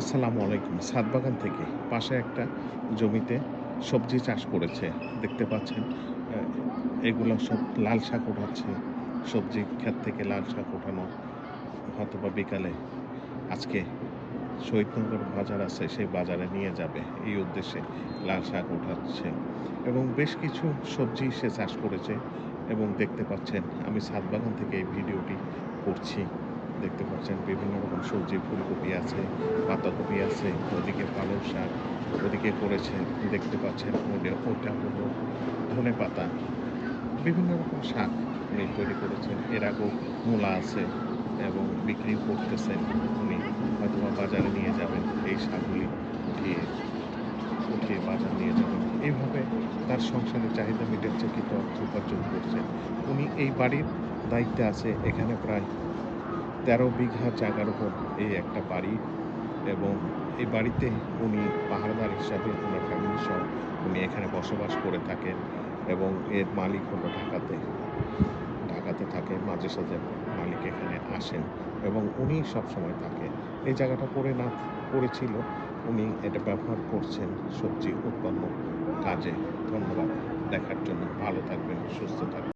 আসসালামু আলাইকুম। ছাদ বাগান থেকে পাশে একটা জমিতে সবজি চাষ করেছে। দেখতে পাচ্ছেন আ এগুলা সব লাল শাক উঠাচ্ছে। সবজি ক্ষেত থেকে লাল শাক উঠানো হয়তোবা বিকালে আজকে শহীদনগর বাজার আছে, সেই বাজারে নিয়ে যাবে। এই উদ্দেশ্যে লাল শাক উঠাচ্ছে এবং বেশ কিছু সবজি সে চাষ করেছে এবং দেখতে পাচ্ছেন আমি ছাদ বাগান থেকে এই ভিডিওটি করছি। দেখতে পাচ্ছেন বিভিন্ন রকম সবজি, ফুলকপি আছে, পাতাকপি আছে, ওদিকে পালং শাক, ওদিকে করেছে দেখতে পাচ্ছেন ওটা হলো ধনেপাতা। বিভিন্ন রকম শাক উনি তৈরি করেছেন। এর আগেও মূলা আছে এবং বিক্রিও করতেছেন। উনি হয়তোবা বাজারে নিয়ে যাবেন। এই শাকগুলি উঠিয়ে, উঠিয়ে বাজার নিয়ে যাবেন। এইভাবে তার সংসারের চাহিদা মেটাচ্ছে কিন্তু অর্থ উপার্জন করছেন। উনি এই বাড়ির দায়িত্বে আছে। এখানে প্রায় ১৩ বিঘা জায়গার উপর এই একটা বাড়ি এবং এই বাড়িতে উনি পাহারাদার হিসাবে উনার ফ্যামিলি সহ উনি এখানে বসবাস করে থাকেন এবং এর মালিক হলো ঢাকাতে। ঢাকাতে থাকে। মাঝে সাঝে মালিক এখানে আসেন এবং উনিই সবসময় থাকেন। এই জায়গাটা পড়েছিল। উনি এটা ব্যবহার করছেন সবজি উৎপন্ন কাজে। ধন্যবাদ দেখার জন্য। ভালো থাকবেন, সুস্থ থাকবেন।